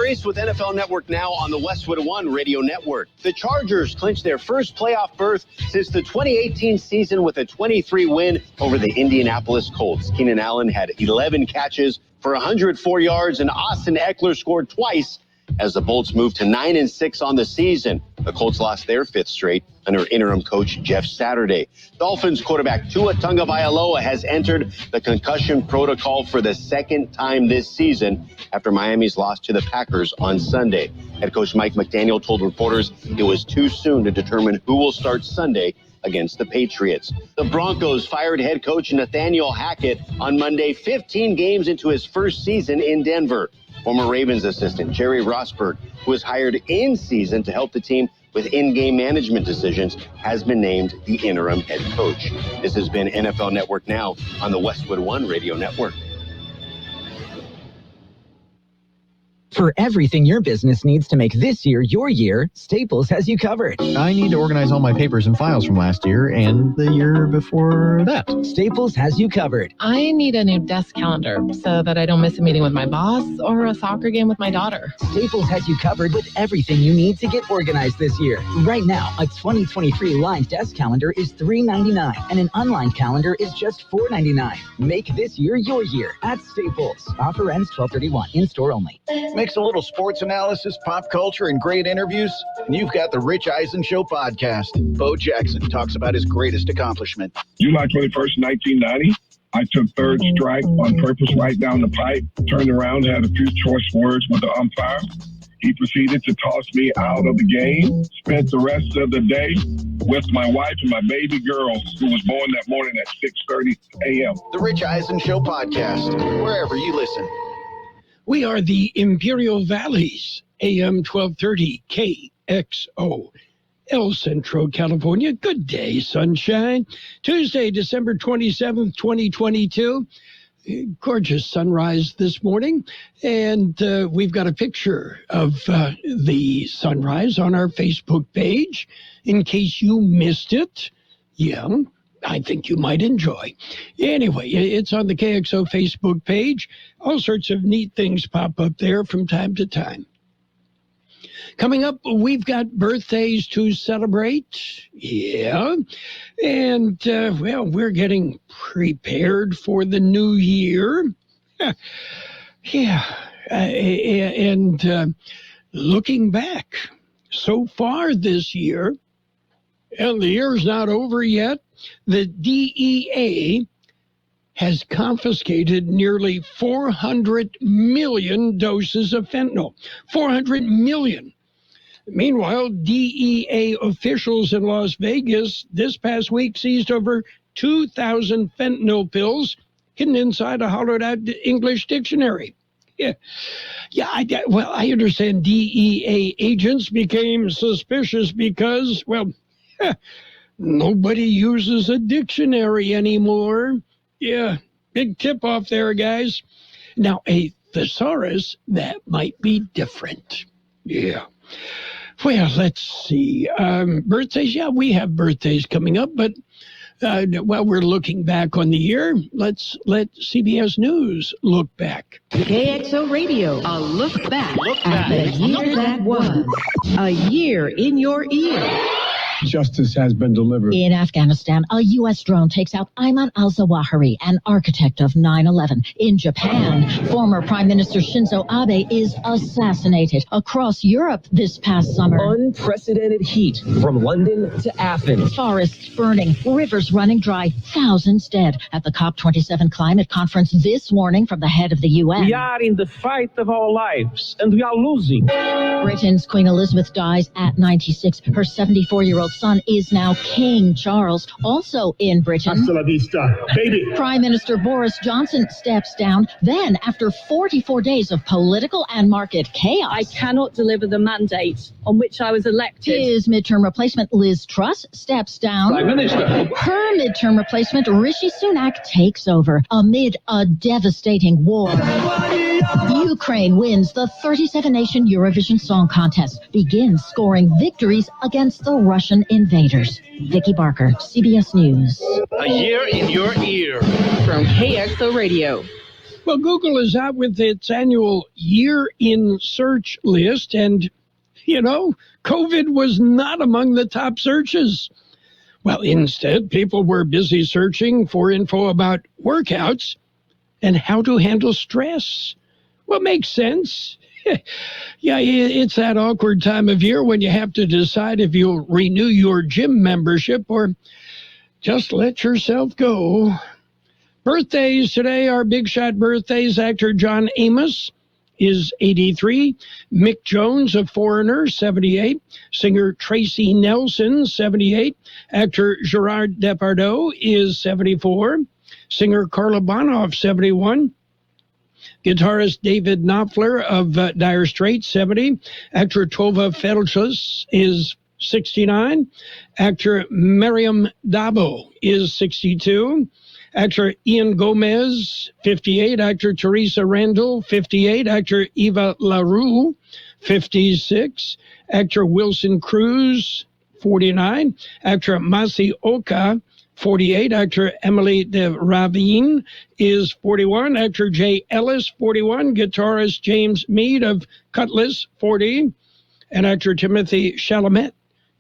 Maurice with NFL Network Now on the Westwood One Radio Network. The Chargers clinched their first playoff berth since the 2018 season with a 23 win over the Indianapolis Colts. Keenan Allen had 11 catches for 104 yards, and Austin Eckler scored twice as the Bolts moved to 9-6 on the season. The Colts lost their fifth straight under interim coach Jeff Saturday. Dolphins quarterback Tua Tagovailoa has entered the concussion protocol for the second time this season after Miami's loss to the Packers on Sunday. Head coach Mike McDaniel told reporters it was too soon to determine who will start Sunday against the Patriots. The Broncos fired head coach Nathaniel Hackett on Monday, 15 games into his first season in Denver. Former Ravens assistant Jerry Rosberg, who was hired in season to help the team with in-game management decisions, has been named the interim head coach. This has been NFL Network Now on the Westwood One Radio Network. For everything your business needs to make this year your year, Staples has you covered. I need to organize all my papers and files from last year and the year before that. Staples has you covered. I need a new desk calendar so that I don't miss a meeting with my boss or a soccer game with my daughter. Staples has you covered with everything you need to get organized this year. Right now, a 2023 lined desk calendar is $3.99 and an unlined calendar is just $4.99. Make this year your year at Staples. Offer ends 12/31. In-store only. Mix a little sports analysis, pop culture, and great interviews, and you've got the Rich Eisen Show podcast. Bo Jackson talks about his greatest accomplishment. July 21st, 1990, I took third strike on purpose right down the pipe, turned around, had a few choice words with the umpire. He proceeded to toss me out of the game, spent the rest of the day with my wife and my baby girl, who was born that morning at 6:30 a.m. The Rich Eisen Show podcast, wherever you listen. We are the Imperial Valleys, AM 1230 KXO, El Centro, California. Good day, sunshine. Tuesday, December 27th, 2022. Gorgeous sunrise this morning. And we've got a picture of the sunrise on our Facebook page in case you missed it. Yeah. I think you might enjoy. Anyway, it's on the KXO Facebook page. All sorts of neat things pop up there from time to time. Coming up, we've got birthdays to celebrate. Yeah. And, well, we're getting prepared for the new year. Yeah. And looking back so far this year, and the year's not over yet, the DEA has confiscated nearly 400 million doses of fentanyl. 400 million. Meanwhile, DEA officials in Las Vegas this past week seized over 2,000 fentanyl pills hidden inside a hollowed-out English dictionary. Yeah, I understand DEA agents became suspicious because, well, nobody uses a dictionary anymore. Yeah, big tip off there, guys. Now, a thesaurus, that might be different. Yeah. Well, let's see. Birthdays, yeah, we have birthdays coming up, but while we're looking back on the year, let's let CBS News look back. KXO Radio, a look back at the year that was. A year in your ear. Justice has been delivered. In Afghanistan, a U.S. drone takes out Ayman al-Zawahiri, an architect of 9/11. In Japan, former Prime Minister Shinzo Abe is assassinated. Across Europe this past summer, unprecedented heat from London to Athens. Forests burning, rivers running dry, thousands dead. At the COP27 climate conference this morning from the head of the UN. We are in the fight of our lives, and we are losing. Britain's Queen Elizabeth dies at 96. Her 74-year-old son is now King Charles. Also in Britain, hasta la vista, baby. Prime Minister Boris Johnson steps down. Then, after 44 days of political and market chaos, I cannot deliver the mandate on which I was elected. His midterm replacement, Liz Truss, steps down. Prime Minister. Her midterm replacement, Rishi Sunak, takes over amid a devastating war. Ukraine wins the 37-nation Eurovision Song Contest, begins scoring victories against the Russian invaders. Vicki Barker, CBS News. A year in your ear. From KXO Radio. Well, Google is out with its annual Year in Search list, and, COVID was not among the top searches. Well, instead, people were busy searching for info about workouts and how to handle stress. Well, makes sense. Yeah, it's that awkward time of year when you have to decide if you'll renew your gym membership or just let yourself go. Birthdays today are big shot birthdays. Actor John Amos is 83. Mick Jones, a Foreigner, 78. Singer Tracy Nelson, 78. Actor Gerard Depardieu is 74. Singer Carla Bonoff, 71. Guitarist David Knopfler of Dire Straits, 70. Actor Tova Felches is 69. Actor Miriam Dabo is 62. Actor Ian Gomez, 58. Actor Teresa Randall, 58. Actor Eva LaRue, 56. Actor Wilson Cruz, 49. Actor Masi Oka, 48. Actor Emily de Ravine is 41. Actor Jay Ellis, 41. Guitarist James Mead of Cutlass, 40. And actor Timothy Chalamet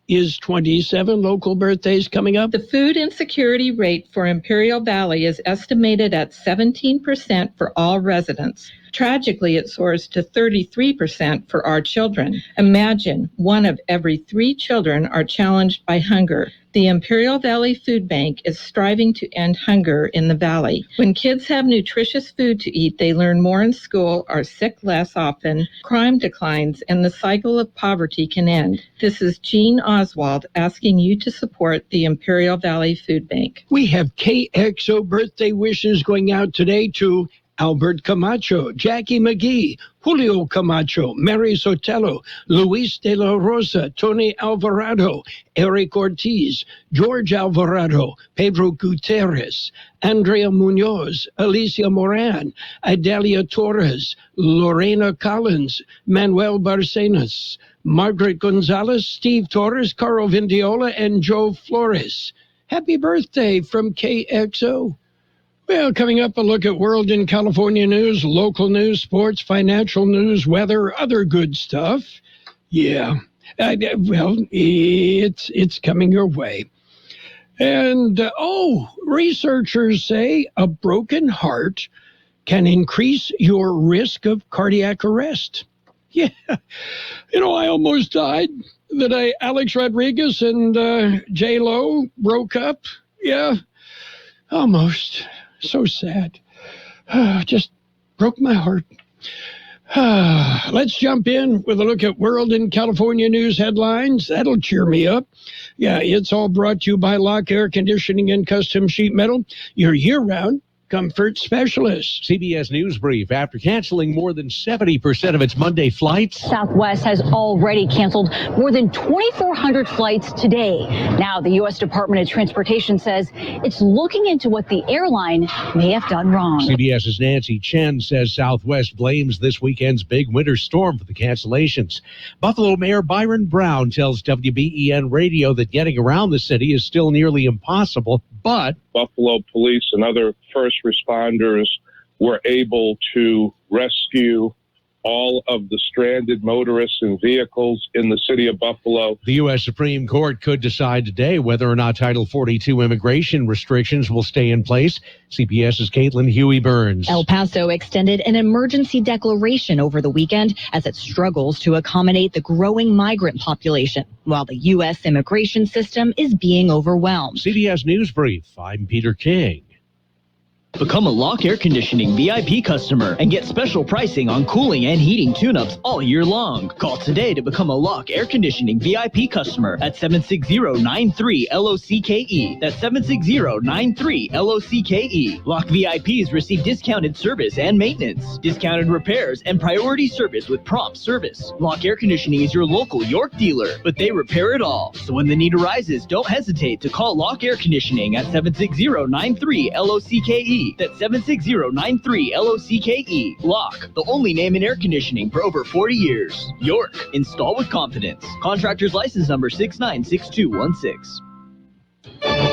is 27. Local birthdays coming up. The food insecurity rate for Imperial Valley is estimated at 17% for all residents. Tragically, it soars to 33% for our children. Imagine 1 of every 3 children are challenged by hunger. The Imperial Valley Food Bank is striving to end hunger in the valley. When kids have nutritious food to eat, they learn more in school, are sick less often, crime declines, and the cycle of poverty can end. This is Jean Oswald asking you to support the Imperial Valley Food Bank. We have KXO birthday wishes going out today to Albert Camacho, Jackie McGee, Julio Camacho, Mary Sotelo, Luis de la Rosa, Tony Alvarado, Eric Ortiz, George Alvarado, Pedro Gutierrez, Andrea Munoz, Alicia Moran, Idalia Torres, Lorena Collins, Manuel Barcenas, Margaret Gonzalez, Steve Torres, Carl Vindiola, and Joe Flores. Happy birthday from KXO. Well, coming up, a look at world and California news, local news, sports, financial news, weather, other good stuff. Yeah, it's coming your way. And, researchers say a broken heart can increase your risk of cardiac arrest. Yeah, I almost died the day Alex Rodriguez and J-Lo broke up. Yeah, almost. So sad. Just broke my heart. Let's jump in with a look at world and California news headlines. That'll cheer me up. Yeah, it's all brought to you by Lock Air Conditioning and Custom Sheet Metal, your year-round comfort specialist. CBS News Brief. After canceling more than 70% of its Monday flights, Southwest has already canceled more than 2,400 flights today. Now, the U.S. Department of Transportation says it's looking into what the airline may have done wrong. CBS's Nancy Chen says Southwest blames this weekend's big winter storm for the cancellations. Buffalo Mayor Byron Brown tells WBEN Radio that getting around the city is still nearly impossible, but Buffalo police and other first responders were able to rescue all of the stranded motorists and vehicles in the city of Buffalo. The U.S. Supreme Court could decide today whether or not Title 42 immigration restrictions will stay in place. CBS's Caitlin Huey-Burns. El Paso extended an emergency declaration over the weekend as it struggles to accommodate the growing migrant population, while the U.S. immigration system is being overwhelmed. CBS News Brief. I'm Peter King. Become a Lock Air Conditioning VIP customer and get special pricing on cooling and heating tune-ups all year long. Call today to become a Lock Air Conditioning VIP customer at 760-93-LOCKE. That's 760-93-LOCKE. Lock VIPs receive discounted service and maintenance, discounted repairs, and priority service with prompt service. Lock Air Conditioning is your local York dealer, but they repair it all. So when the need arises, don't hesitate to call Lock Air Conditioning at 760-93-LOCKE. That's 760-93-LOCKE. Lock, the only name in air conditioning for over 40 years. York, install with confidence. Contractor's license number 696216.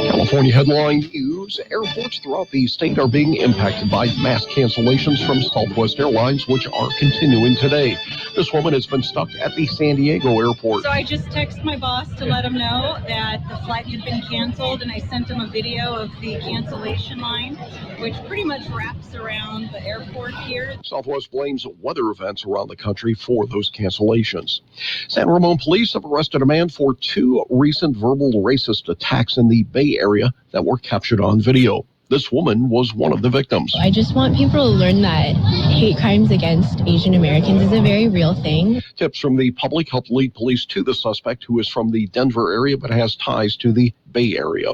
California headline news. Airports throughout the state are being impacted by mass cancellations from Southwest Airlines, which are continuing today. This woman has been stuck at the San Diego airport. So I just texted my boss to let him know that the flight had been canceled, and I sent him a video of the cancellation line, which pretty much wraps around the airport here. Southwest blames weather events around the country for those cancellations. San Ramon police have arrested a man for 2 recent verbal racist attacks in the Bay Area that were captured on video. This woman was one of the victims. I just want people to learn that hate crimes against Asian Americans is a very real thing. Tips from the public helped lead police to the suspect, who is from the Denver area but has ties to the Bay Area.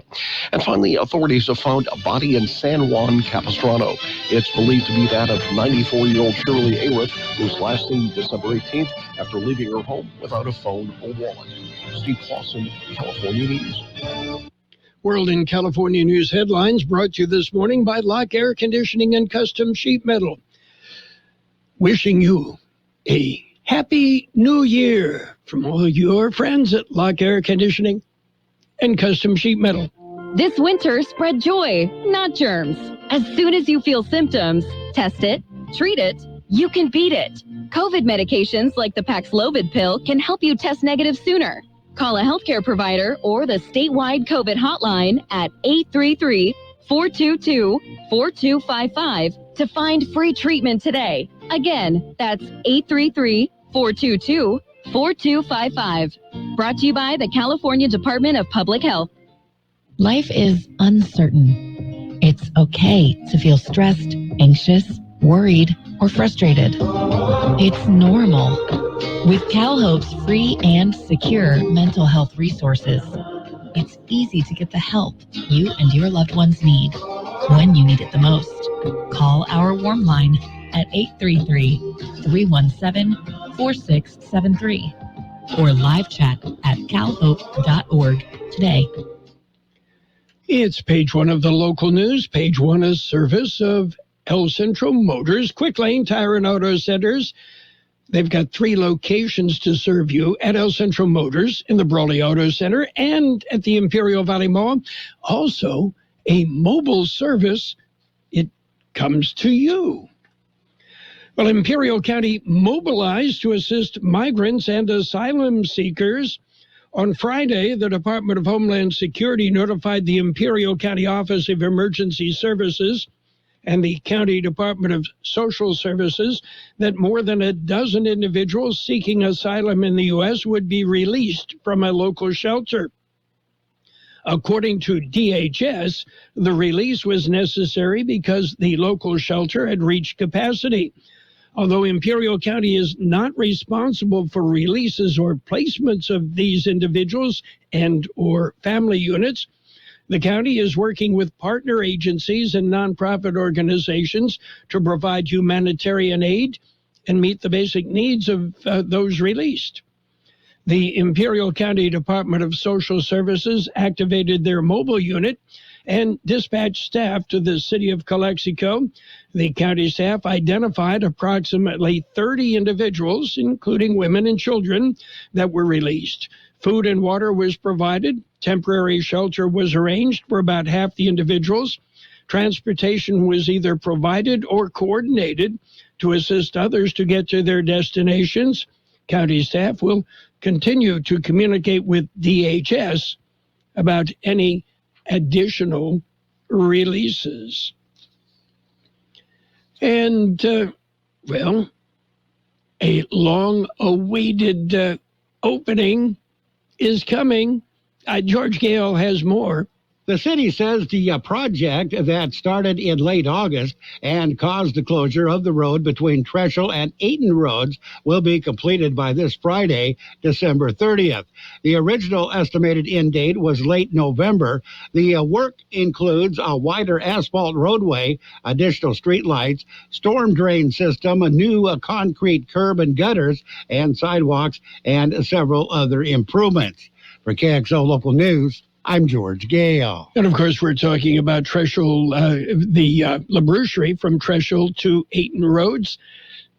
And finally, authorities have found a body in San Juan Capistrano. It's believed to be that of 94-year-old Shirley Arith, who was last seen December 18th after leaving her home without a phone or wallet. Steve Clausen, California News. World in California News headlines brought to you this morning by Lock Air Conditioning and Custom Sheet Metal. Wishing you a happy new year from all your friends at Lock Air Conditioning and Custom Sheet Metal. This winter, spread joy, not germs. As soon as you feel symptoms, test it, treat it, you can beat it. COVID medications like the Paxlovid pill can help you test negative sooner. Call a healthcare provider or the statewide COVID hotline at 833-422-4255 to find free treatment today. Again, that's 833-422-4255. Brought to you by the California Department of Public Health. Life is uncertain. It's okay to feel stressed, anxious, worried, or frustrated. It's normal. With CalHope's free and secure mental health resources, it's easy to get the help you and your loved ones need when you need it the most. Call our warm line at 833-317-4673 or live chat at calhope.org today. It's page 1 of the local news. Page 1 is service of El Centro Motors, Quick Lane Tire and Auto Centers. They've got 3 locations to serve you at El Centro Motors in the Brawley Auto Center and at the Imperial Valley Mall. Also, a mobile service. It comes to you. Well, Imperial County mobilized to assist migrants and asylum seekers. On Friday, the Department of Homeland Security notified the Imperial County Office of Emergency Services and the County Department of Social Services that more than a dozen individuals seeking asylum in the U.S. would be released from a local shelter. According to DHS, the release was necessary because the local shelter had reached capacity. Although Imperial County is not responsible for releases or placements of these individuals and or family units, the county is working with partner agencies and nonprofit organizations to provide humanitarian aid and meet the basic needs of those released. The Imperial County Department of Social Services activated their mobile unit and dispatched staff to the city of Calexico. The county staff identified approximately 30 individuals, including women and children, that were released. Food and water was provided. Temporary shelter was arranged for about half the individuals. Transportation was either provided or coordinated to assist others to get to their destinations. County staff will continue to communicate with DHS about any additional releases. And, a long-awaited opening is coming. George Gale has more. The city says the project that started in late August and caused the closure of the road between Treschel and Eaton Roads will be completed by this Friday, December 30th. The original estimated end date was late November. The work includes a wider asphalt roadway, additional streetlights, storm drain system, a new concrete curb and gutters and sidewalks, and several other improvements. For KXO Local News, I'm George Gale. And, of course, we're talking about Treschel, the LaBrucherie from Treschel to Eaton Roads,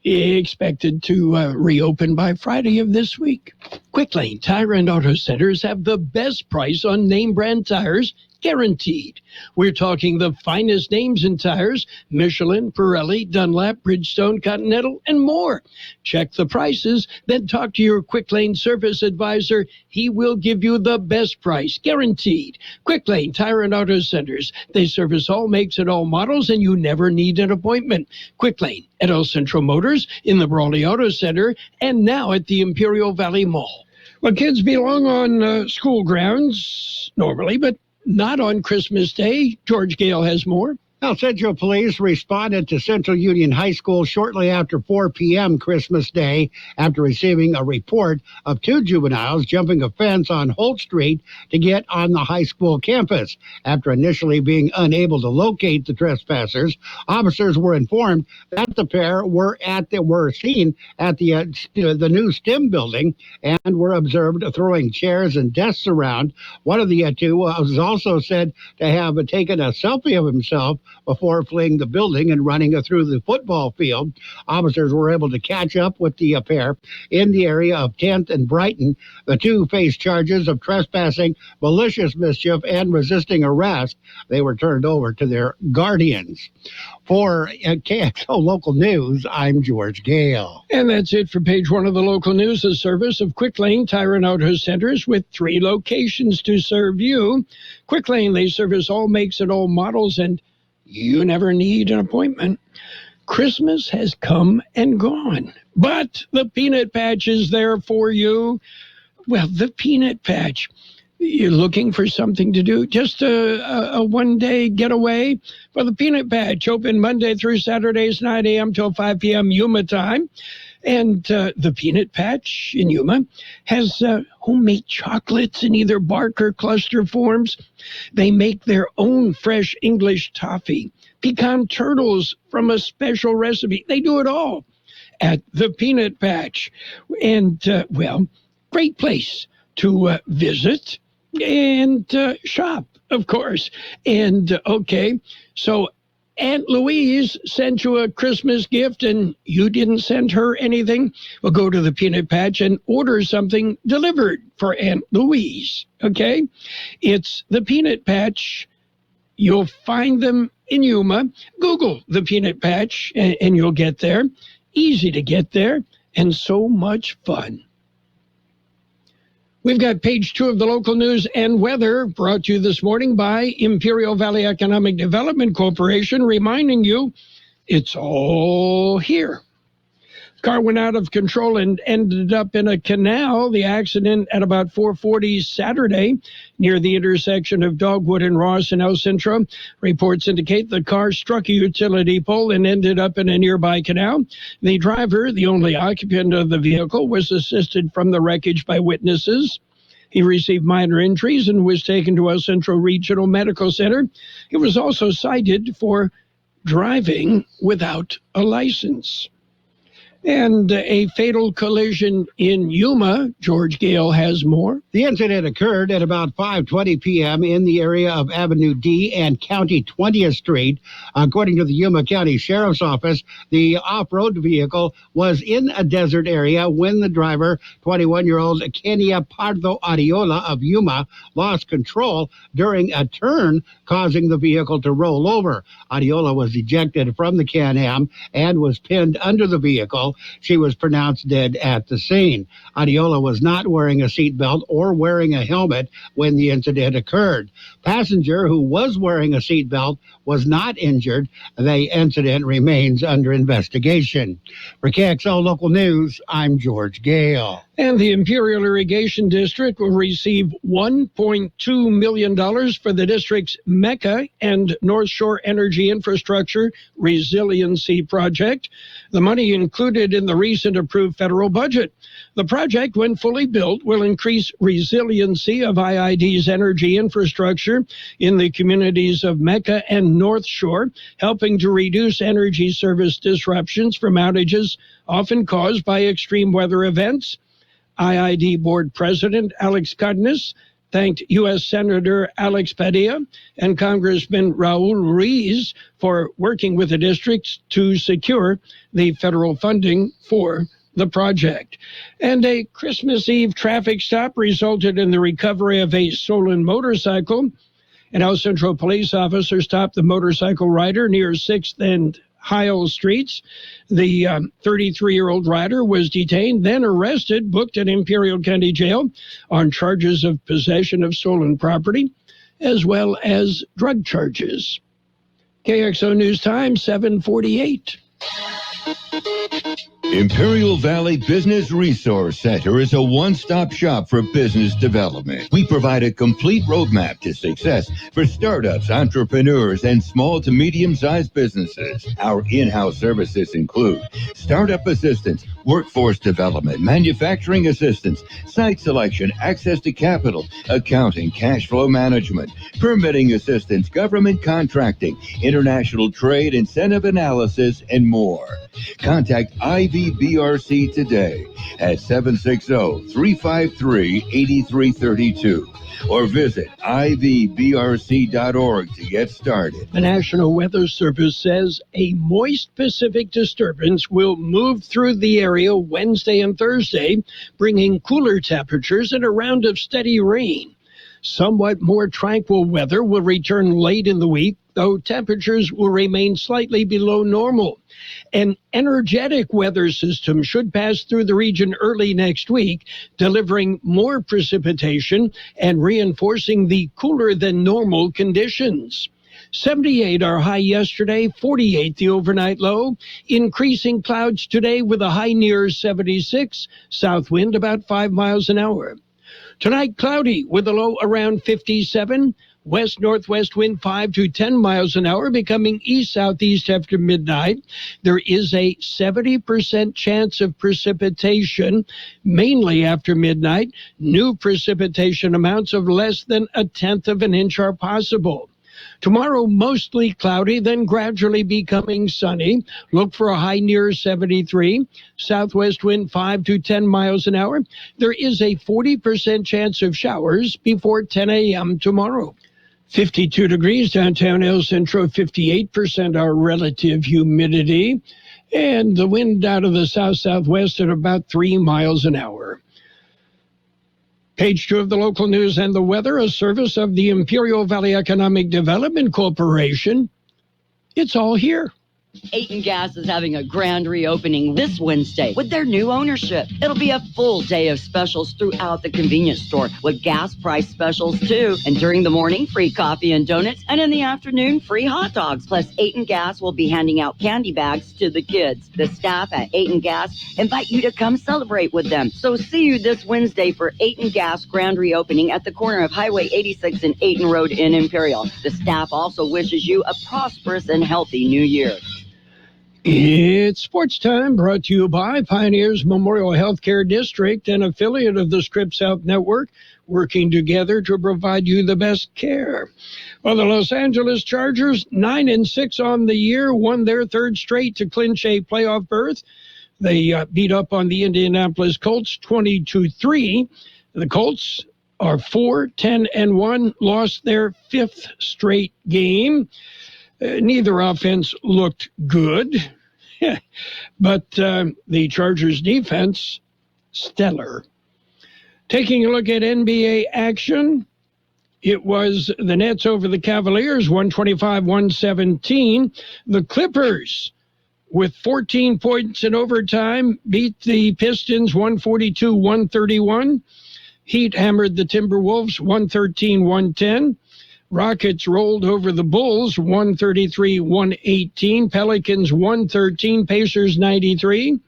expected to reopen by Friday of this week. Quick Lane Tire and Auto Centers have the best price on name brand tires guaranteed. We're talking the finest names in tires: Michelin, Pirelli, Dunlop, Bridgestone, Continental, and more. Check the prices, then talk to your Quick Lane service advisor. He will give you the best price, guaranteed. Quick Lane Tire and Auto Centers. They service all makes and all models, and you never need an appointment. Quick Lane at El Centro Motors, in the Brawley Auto Center, and now at the Imperial Valley Mall. Well, kids belong on school grounds normally, but not on Christmas Day. George Gale has more. Now, Central Police responded to Central Union High School shortly after 4 p.m. Christmas Day after receiving a report of 2 juveniles jumping a fence on Holt Street to get on the high school campus. After initially being unable to locate the trespassers, officers were informed that the pair were seen at the new STEM building and were observed throwing chairs and desks around. One of the two was also said to have taken a selfie of himself before fleeing the building and running through the football field. Officers were able to catch up with the pair in the area of 10th and Brighton. The two faced charges of trespassing, malicious mischief, and resisting arrest. They were turned over to their guardians. For KXO Local News, I'm George Gale. And that's it for page 1 of the local news, a service of Quick Lane Tire and Auto Centers with 3 locations to serve you. Quick Lane, they service all makes and all models, and you never need an appointment. Christmas has come and gone, but the Peanut Patch is there for you. Well, the Peanut Patch. You're looking for something to do, just a one-day getaway? Well, the Peanut Patch, open Monday through Saturdays, 9 a.m. till 5 p.m. Yuma time. And the Peanut Patch in Yuma has homemade chocolates in either bark or cluster forms. They make their own fresh English toffee, pecan turtles from a special recipe. They do it all at the Peanut Patch. And, well, great place to visit and shop, of course. And, okay, so Aunt Louise sent you a Christmas gift and you didn't send her anything? Well, go to the Peanut Patch and order something delivered for Aunt Louise, okay? It's the Peanut Patch. You'll find them in Yuma. Google the Peanut Patch and you'll get there. Easy to get there and so much fun. We've got page 2 of the local news and weather, brought to you this morning by Imperial Valley Economic Development Corporation, reminding you it's all here. Car went out of control and ended up in a canal. The accident at about 4:40 Saturday near the intersection of Dogwood and Ross in El Centro. Reports indicate the car struck a utility pole and ended up in a nearby canal. The driver, the only occupant of the vehicle, was assisted from the wreckage by witnesses. He received minor injuries and was taken to El Centro Regional Medical Center. He was also cited for driving without a license. And a fatal collision in Yuma. George Gale has more. The incident occurred at about 5:20 p.m. in the area of Avenue D and County 20th Street. According to the Yuma County Sheriff's Office, the off-road vehicle was in a desert area when the driver, 21-year-old Kenia Pardo Ariola of Yuma, lost control during a turn, causing the vehicle to roll over. Ariola was ejected from the Can-Am and was pinned under the vehicle. She was pronounced dead at the scene. Ariola was not wearing a seatbelt or wearing a helmet when the incident occurred. Passenger who was wearing a seatbelt was not injured. The incident remains under investigation. For KXO Local News, I'm George Gale. And the Imperial Irrigation District will receive $1.2 million for the district's Mecca and North Shore Energy Infrastructure Resiliency Project. The money included in the recent approved federal budget. The project, when fully built, will increase resiliency of IID's energy infrastructure in the communities of Mecca and North Shore, helping to reduce energy service disruptions from outages often caused by extreme weather events. IID Board President Alex Cardenas thanked U.S. Senator Alex Padilla and Congressman Raul Ruiz for working with the districts to secure the federal funding for the project. And a Christmas Eve traffic stop resulted in the recovery of a stolen motorcycle. An El Centro police officer stopped the motorcycle rider near 6th and Hyle Streets. The 33-year-old rider was detained, then arrested, booked at Imperial County Jail on charges of possession of stolen property, as well as drug charges. KXO News Time, 7:48. Imperial Valley Business Resource Center is a one-stop shop for business development. We provide a complete roadmap to success for startups, entrepreneurs, and small to medium-sized businesses. Our in-house services include startup assistance, workforce development, manufacturing assistance, site selection, access to capital, accounting, cash flow management, permitting assistance, government contracting, international trade, incentive analysis, and more. Contact IVBRC today at 760-353-8332 or visit ivbrc.org to get started. The National Weather Service says a moist Pacific disturbance will move through the area Wednesday and Thursday, bringing cooler temperatures and a round of steady rain. Somewhat more tranquil weather will return late in the week, though temperatures will remain slightly below normal. An energetic weather system should pass through the region early next week, delivering more precipitation and reinforcing the cooler than normal conditions. 78 our high yesterday, 48 the overnight low. Increasing clouds today with a high near 76, south wind about 5 miles an hour. Tonight, cloudy with a low around 57. West-northwest wind 5 to 10 miles an hour, becoming east-southeast after midnight. There is a 70% chance of precipitation, mainly after midnight. New precipitation amounts of less than 1/10 of an inch are possible. Tomorrow, mostly cloudy, then gradually becoming sunny. Look for a high near 73. Southwest wind 5 to 10 miles an hour. There is a 40% chance of showers before 10 a.m. tomorrow. 52 degrees downtown El Centro, 58% our relative humidity, and the wind out of the south-southwest at about 3 miles an hour. Page 2 of the local news and the weather, a service of the Imperial Valley Economic Development Corporation. It's all here. Ayton Gas is having a grand reopening this Wednesday with their new ownership. It'll be a full day of specials throughout the convenience store with gas price specials too. And during the morning, free coffee and donuts, and in the afternoon, free hot dogs. Plus, Ayton Gas will be handing out candy bags to the kids. The staff at Ayton Gas invite you to come celebrate with them. So see you this Wednesday for Ayton Gas grand reopening at the corner of Highway 86 and Ayton Road in Imperial. The staff also wishes you a prosperous and healthy new year. It's sports time, brought to you by Pioneers Memorial Healthcare District, an affiliate of the Scripps Health Network, working together to provide you the best care. Well, the Los Angeles Chargers, 9-6 on the year, won their third straight to clinch a playoff berth. They beat up on the Indianapolis Colts 20-3. The Colts are 4-10-1, lost their fifth straight game. Neither offense looked good, but the Chargers defense, stellar. Taking a look at NBA action, it was the Nets over the Cavaliers, 125-117. The Clippers, with 14 points in overtime, beat the Pistons 142-131. Heat hammered the Timberwolves 113-110. Rockets rolled over the Bulls, 133-118. Pelicans, 113. Pacers, 93.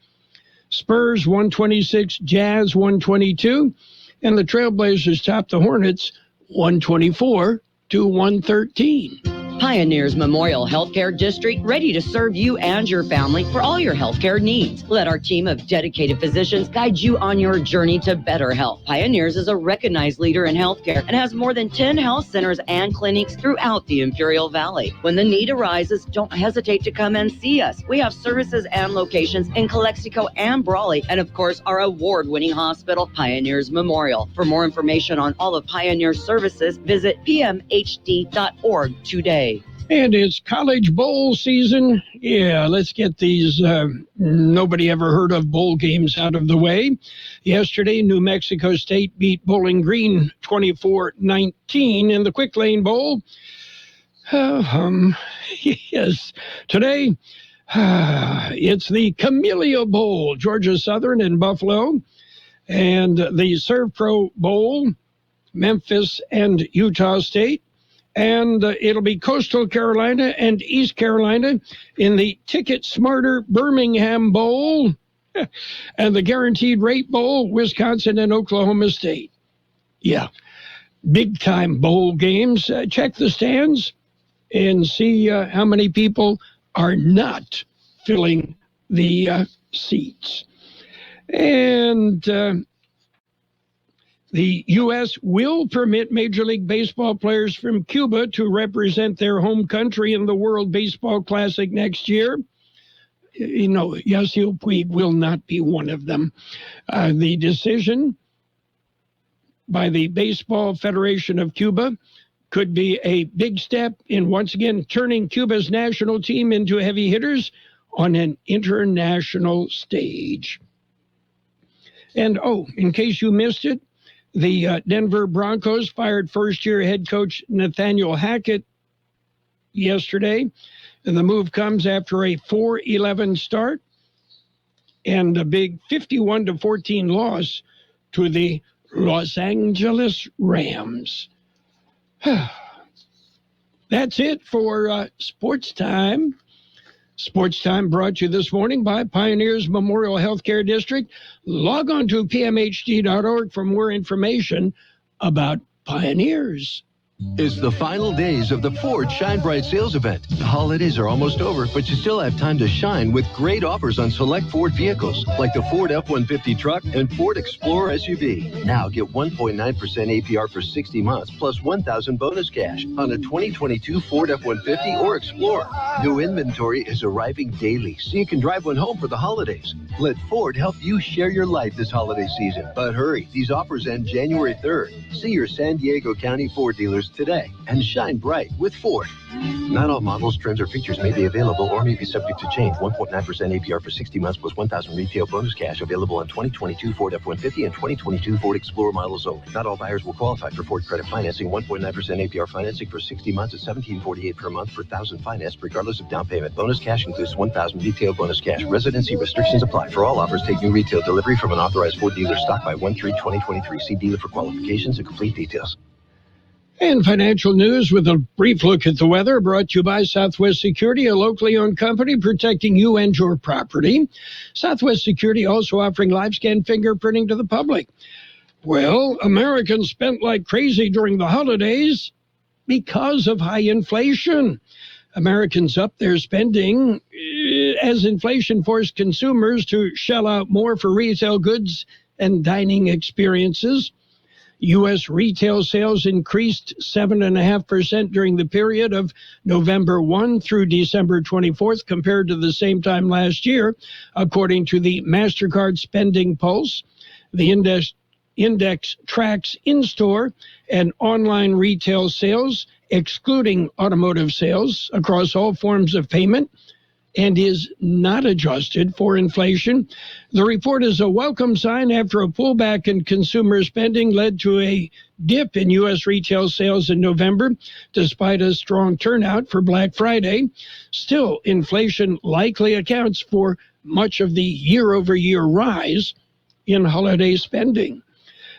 Spurs, 126. Jazz, 122. And the Trailblazers topped the Hornets, 124-113. Pioneers Memorial Healthcare District, ready to serve you and your family for all your healthcare needs. Let our team of dedicated physicians guide you on your journey to better health. Pioneers is a recognized leader in healthcare and has more than 10 health centers and clinics throughout the Imperial Valley. When the need arises, don't hesitate to come and see us. We have services and locations in Calexico and Brawley, and of course, our award-winning hospital, Pioneers Memorial. For more information on all of Pioneer's services, visit pmhd.org today. And it's college bowl season. Yeah, let's get these nobody ever heard of bowl games out of the way. Yesterday, New Mexico State beat Bowling Green 24-19 in the Quick Lane Bowl. Yes, today it's the Camellia Bowl, Georgia Southern in Buffalo, and the Serve Pro Bowl, Memphis and Utah State. And it'll be Coastal Carolina and East Carolina in the Ticket Smarter Birmingham Bowl and the Guaranteed Rate Bowl, Wisconsin and Oklahoma State. Yeah, big-time bowl games. Check the stands and see how many people are not filling the seats. And the U.S. will permit Major League Baseball players from Cuba to represent their home country in the World Baseball Classic next year. You know, Yasiel Puig will not be one of them. The decision by the Baseball Federation of Cuba could be a big step in, once again, turning Cuba's national team into heavy hitters on an international stage. And, in case you missed it, the Denver Broncos fired first-year head coach Nathaniel Hackett yesterday, and the move comes after a 4-11 start and a big 51-14 loss to the Los Angeles Rams. That's it for Sports Time. Sports Time brought to you this morning by Pioneers Memorial Healthcare District. Log on to pmhd.org for more information about Pioneers. It's the final days of the Ford Shine Bright sales event. The holidays are almost over, but you still have time to shine with great offers on select Ford vehicles, like the Ford F-150 truck and Ford Explorer SUV. Now get 1.9% APR for 60 months, plus $1,000 bonus cash on a 2022 Ford F-150 or Explorer. New inventory is arriving daily, so you can drive one home for the holidays. Let Ford help you share your life this holiday season. But hurry, these offers end January 3rd. See your San Diego County Ford dealers today and shine bright with Ford. Not all models, trims, or features may be available or may be subject to change. 1.9% APR for 60 months plus $1,000 retail bonus cash available on 2022 Ford F-150 and 2022 Ford Explorer models only. Not all buyers will qualify for Ford credit financing. 1.9% APR financing for 60 months at $1,748 per month per $1,000 financed regardless of down payment. Bonus cash includes $1,000 retail bonus cash. Residency restrictions apply. For all offers, take new retail delivery from an authorized Ford dealer stock by 1/3/2023. See dealer for qualifications and complete details. And financial news with a brief look at the weather, brought to you by Southwest Security, a locally owned company protecting you and your property. Southwest Security also offering live scan fingerprinting to the public. Well, Americans spent like crazy during the holidays because of high inflation. Americans upped their spending as inflation forced consumers to shell out more for retail goods and dining experiences. U.S. retail sales increased 7.5% during the period of November 1 through December 24th compared to the same time last year, according to the MasterCard Spending Pulse. The index tracks in-store and online retail sales, excluding automotive sales, across all forms of payment, and is not adjusted for inflation. The report is a welcome sign after a pullback in consumer spending led to a dip in U.S. retail sales in November, despite a strong turnout for Black Friday. Still, inflation likely accounts for much of the year-over-year rise in holiday spending.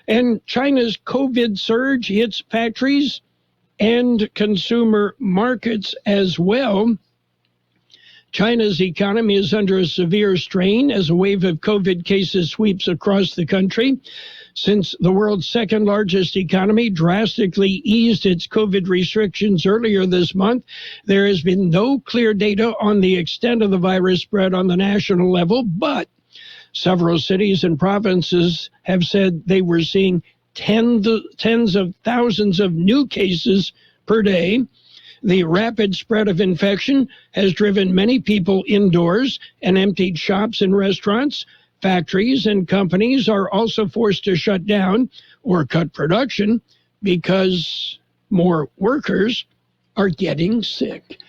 And China's COVID surge hits factories and consumer markets as well. China's economy is under a severe strain as a wave of COVID cases sweeps across the country. Since the world's second largest economy drastically eased its COVID restrictions earlier this month, there has been no clear data on the extent of the virus spread on the national level, but several cities and provinces have said they were seeing tens of thousands of new cases per day. The rapid spread of infection has driven many people indoors and emptied shops and restaurants. Factories and companies are also forced to shut down or cut production because more workers are getting sick.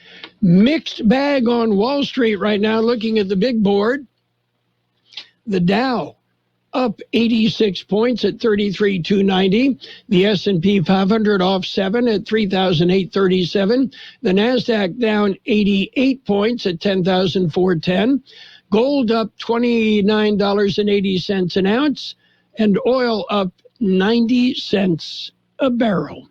Mixed bag on Wall Street right now, looking at the big board. The Dow up 86 points at 33,290. The S&P 500 off 7 at 3,837. The NASDAQ down 88 points at 10,410. Gold up $29.80 an ounce. And oil up 90 cents a barrel.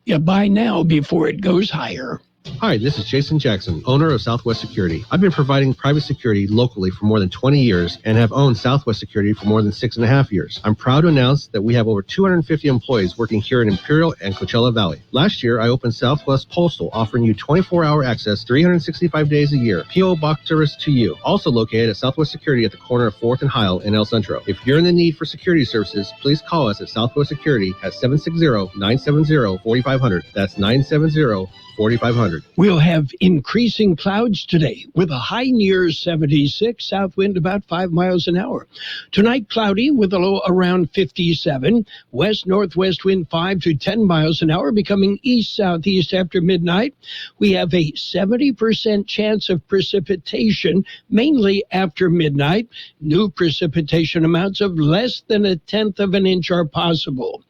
You buy now before it goes higher. Hi, this is Jason Jackson, owner of Southwest Security. I've been providing private security locally for more than 20 years and have owned Southwest Security for more than 6.5 years. I'm proud to announce that we have over 250 employees working here in Imperial and Coachella Valley. Last year, I opened Southwest Postal, offering you 24-hour access 365 days a year. P.O. Box service to you. Also located at Southwest Security at the corner of 4th and Heil in El Centro. If you're in the need for security services, please call us at Southwest Security at 760-970-4500. That's 970-4500. We'll have increasing clouds today with a high near 76, south wind about 5 miles an hour. Tonight, cloudy with a low around 57, west-northwest wind 5 to 10 miles an hour, becoming east-southeast after midnight. We have a 70% chance of precipitation, mainly after midnight. New precipitation amounts of less than 1/10 of an inch are possible.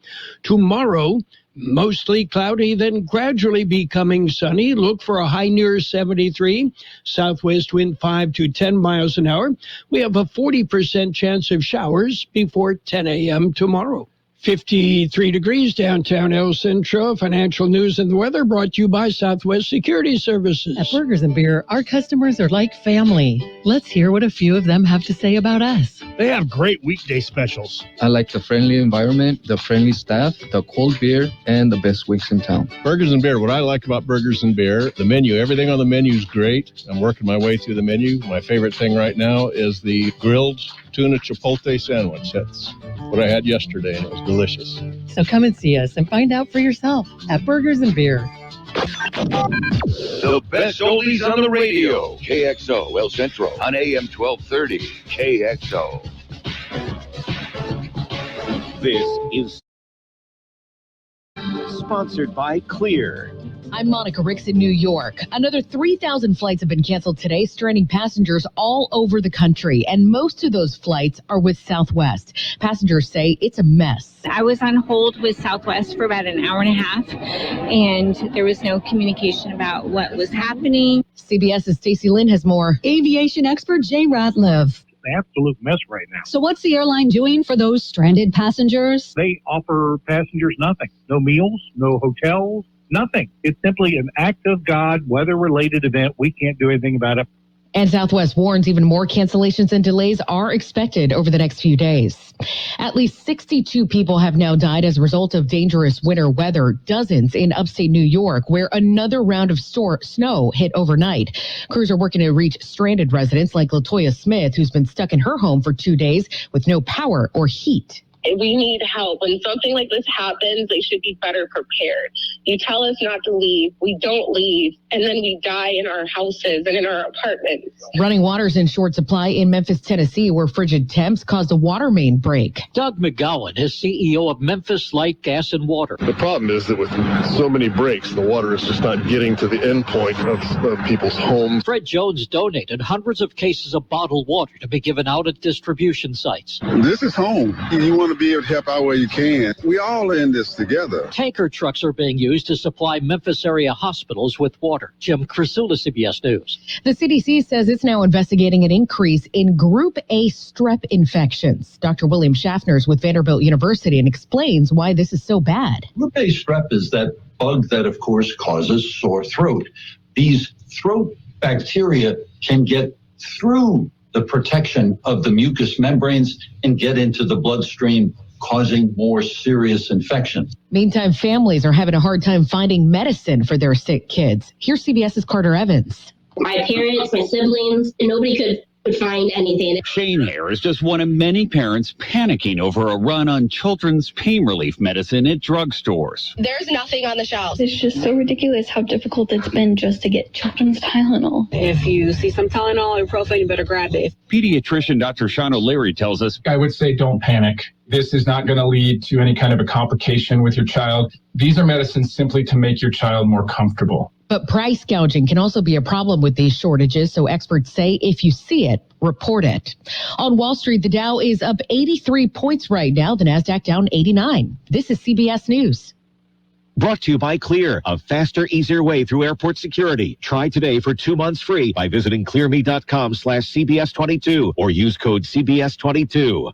Tomorrow, mostly cloudy, then gradually becoming sunny. Look for a high near 73, southwest wind 5 to 10 miles an hour. We have a 40% chance of showers before 10 a.m. tomorrow. 53 degrees downtown El Centro. Financial news and the weather brought to you by Southwest Security Services. At Burgers and Beer, our customers are like family. Let's hear what a few of them have to say about us. They have great weekday specials. I like the friendly environment, the friendly staff, the cold beer, and the best wings in town. Burgers and Beer. What I like about Burgers and Beer, the menu. Everything on the menu is great. I'm working my way through the menu. My favorite thing right now is the grilled tuna chipotle sandwich. That's what I had yesterday, and it was delicious. So come and see us and find out for yourself at Burgers and Beer. The best oldies on the radio. KXO El Centro on AM 1230. KXO. This is sponsored by Clear. I'm Monica Ricks in New York. Another 3,000 flights have been canceled today, stranding passengers all over the country. And most of those flights are with Southwest. Passengers say it's a mess. I was on hold with Southwest for about an hour and a half, and there was no communication about what was happening. CBS's Stacey Lynn has more. Aviation expert Jay Ratliff. Absolute mess right now. So what's the airline doing for those stranded passengers? They offer passengers nothing. No meals, no hotels, nothing. It's simply an act of God, weather-related event. We can't do anything about it. And Southwest warns even more cancellations and delays are expected over the next few days. At least 62 people have now died as a result of dangerous winter weather, dozens in upstate New York, where another round of snow hit overnight. Crews are working to reach stranded residents like LaToya Smith, who's been stuck in her home for 2 days with no power or heat. We need help. When something like this happens, they should be better prepared. You tell us not to leave. We don't leave. And then we die in our houses and in our apartments. Running water's in short supply in Memphis, Tennessee, where frigid temps caused a water main break. Doug McGowan is CEO of Memphis Light, Gas, and Water. The problem is that with so many breaks, the water is just not getting to the end point of people's homes. Fred Jones donated hundreds of cases of bottled water to be given out at distribution sites. This is home. You want to be able to help out where you can. We all are in this together. Tanker trucks are being used to supply Memphis area hospitals with water. Jim Crisula, CBS News. The CDC says it's now investigating an increase in Group A strep infections. Dr. William Schaffner is with Vanderbilt University and explains why this is so bad. Group A strep is that bug that, of course, causes sore throat. These throat bacteria can get through the protection of the mucous membranes and get into the bloodstream, causing more serious infections. Meantime, families are having a hard time finding medicine for their sick kids. Here's CBS's Carter Evans. My parents, my siblings, and nobody could find anything. Shane Hare is just one of many parents panicking over a run on children's pain relief medicine at drugstores. There's nothing on the shelves. It's just so ridiculous how difficult it's been just to get children's Tylenol. If you see some Tylenol or Ibuprofen, you better grab it. Pediatrician Dr. Sean O'Leary tells us, I would say don't panic. This is not going to lead to any kind of a complication with your child. These are medicines simply to make your child more comfortable. But price gouging can also be a problem with these shortages, so experts say if you see it, report it. On Wall Street, the Dow is up 83 points right now, the Nasdaq down 89. This is CBS News. Brought to you by Clear, a faster, easier way through airport security. Try today for 2 months free by visiting clearme.com/CBS22 or use code CBS22.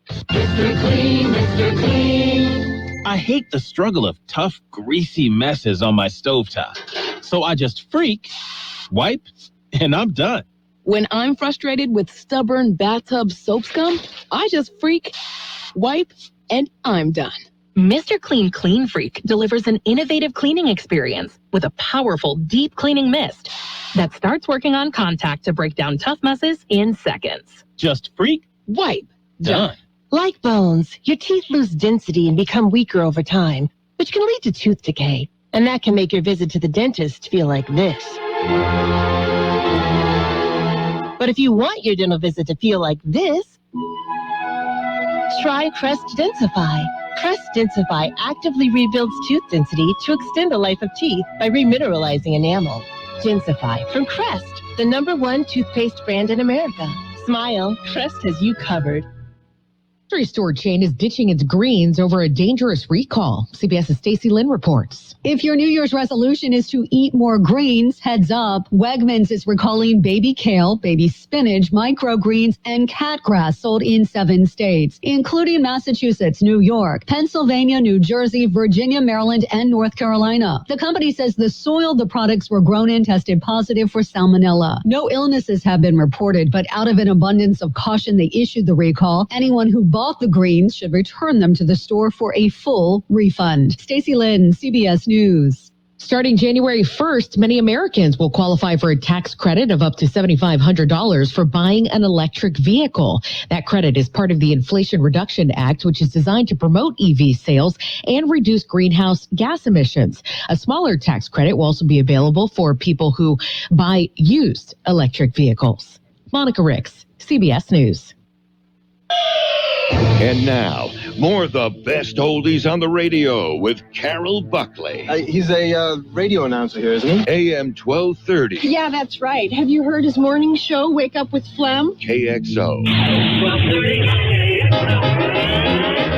Mr. Clean, Mr. Clean. I hate the struggle of tough, greasy messes on my stovetop. So I just freak, wipe, and I'm done. When I'm frustrated with stubborn bathtub soap scum, I just freak, wipe, and I'm done. Mr. Clean Clean Freak delivers an innovative cleaning experience with a powerful deep cleaning mist that starts working on contact to break down tough messes in seconds. Just freak, wipe, done. Like bones, your teeth lose density and become weaker over time, which can lead to tooth decay. And that can make your visit to the dentist feel like this. But if you want your dental visit to feel like this, try Crest Densify. Crest Densify actively rebuilds tooth density to extend the life of teeth by remineralizing enamel. Densify from Crest, the #1 toothpaste brand in America. Smile, Crest has you covered. Grocery store chain is ditching its greens over a dangerous recall. CBS's Stacey Lynn reports. If your New Year's resolution is to eat more greens, heads up. Wegmans is recalling baby kale, baby spinach, microgreens, and catgrass sold in 7 states, including Massachusetts, New York, Pennsylvania, New Jersey, Virginia, Maryland, and North Carolina. The company says the soil the products were grown in tested positive for salmonella. No illnesses have been reported, but out of an abundance of caution, they issued the recall. Anyone who bought the greens should return them to the store for a full refund. Stacey Lynn, CBS News. Starting January 1st, many Americans will qualify for a tax credit of up to $7,500 for buying an electric vehicle. That credit is part of the Inflation Reduction Act, which is designed to promote EV sales and reduce greenhouse gas emissions. A smaller tax credit will also be available for people who buy used electric vehicles. Monica Ricks, CBS News. And now, more of the best oldies on the radio with Carroll Buckley. He's a radio announcer here, isn't he? AM 1230. Yeah, that's right. Have you heard his morning show, Wake Up with Phlegm? KXO.